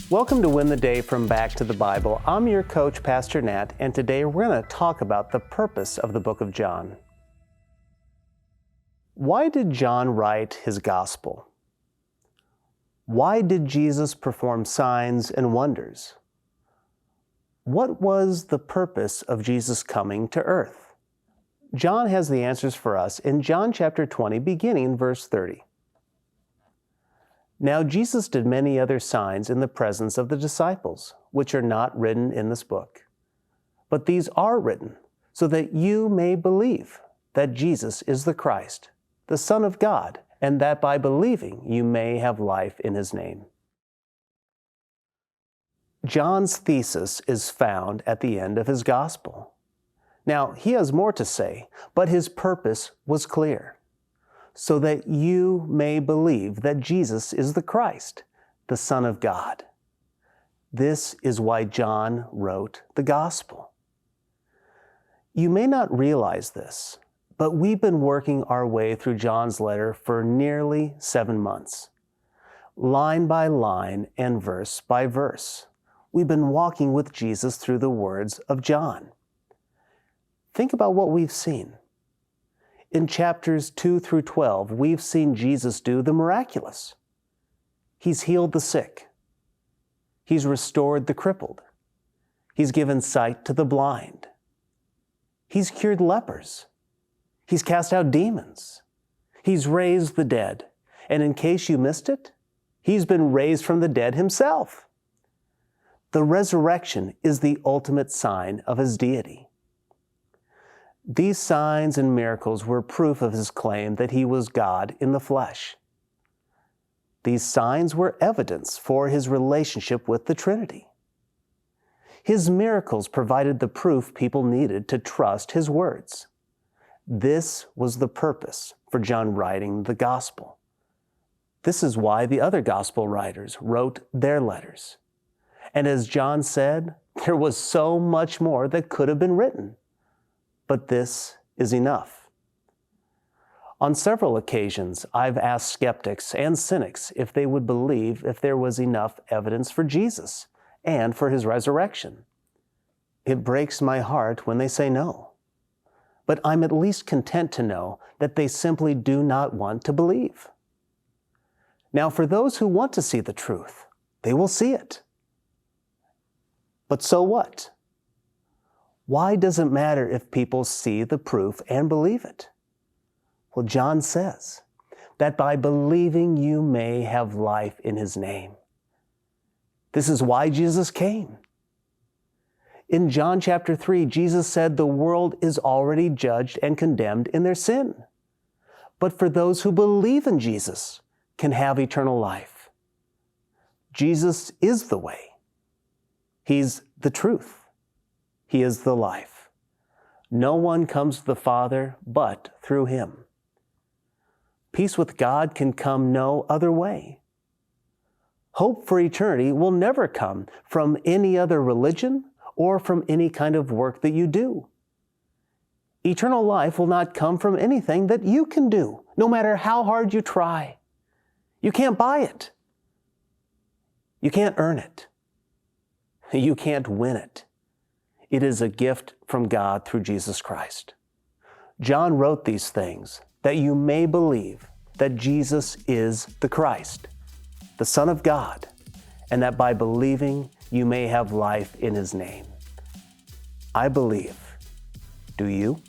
Welcome to Win the Day from Back to the Bible. I'm your coach, Pastor Nat, and today we're going to talk about the purpose of the book of John. Why did John write his gospel? Why did Jesus perform signs and wonders? What was the purpose of Jesus coming to earth? John has the answers for us in John chapter 20, beginning in verse 30. Now Jesus did many other signs in the presence of the disciples, which are not written in this book. But these are written, so that you may believe that Jesus is the Christ, the Son of God, and that by believing you may have life in His name. John's thesis is found at the end of his gospel. Now, he has more to say, but his purpose was clear. So that you may believe that Jesus is the Christ, the Son of God. This is why John wrote the gospel. You may not realize this, but we've been working our way through John's letter for nearly 7 months. Line by line and verse by verse, we've been walking with Jesus through the words of John. Think about what we've seen. In chapters 2 through 12, we've seen Jesus do the miraculous. He's healed the sick. He's restored the crippled. He's given sight to the blind. He's cured lepers. He's cast out demons. He's raised the dead. And in case you missed it, He's been raised from the dead Himself. The resurrection is the ultimate sign of His deity. These signs and miracles were proof of His claim that He was God in the flesh. These signs were evidence for His relationship with the Trinity. His miracles provided the proof people needed to trust His words. This was the purpose for John writing the gospel. This is why the other gospel writers wrote their letters. And as John said, there was so much more that could have been written. But this is enough. On several occasions, I've asked skeptics and cynics if they would believe if there was enough evidence for Jesus and for His resurrection. It breaks my heart when they say no. But I'm at least content to know that they simply do not want to believe. Now, for those who want to see the truth, they will see it. But so what? Why does it matter if people see the proof and believe it? Well, John says that by believing you may have life in His name. This is why Jesus came. In John chapter 3, Jesus said the world is already judged and condemned in their sin. But for those who believe in Jesus can have eternal life. Jesus is the way. He's the truth. He is the life. No one comes to the Father but through Him. Peace with God can come no other way. Hope for eternity will never come from any other religion or from any kind of work that you do. Eternal life will not come from anything that you can do, no matter how hard you try. You can't buy it. You can't earn it. You can't win it. It is a gift from God through Jesus Christ. John wrote these things that you may believe that Jesus is the Christ, the Son of God, and that by believing you may have life in His name. I believe. Do you?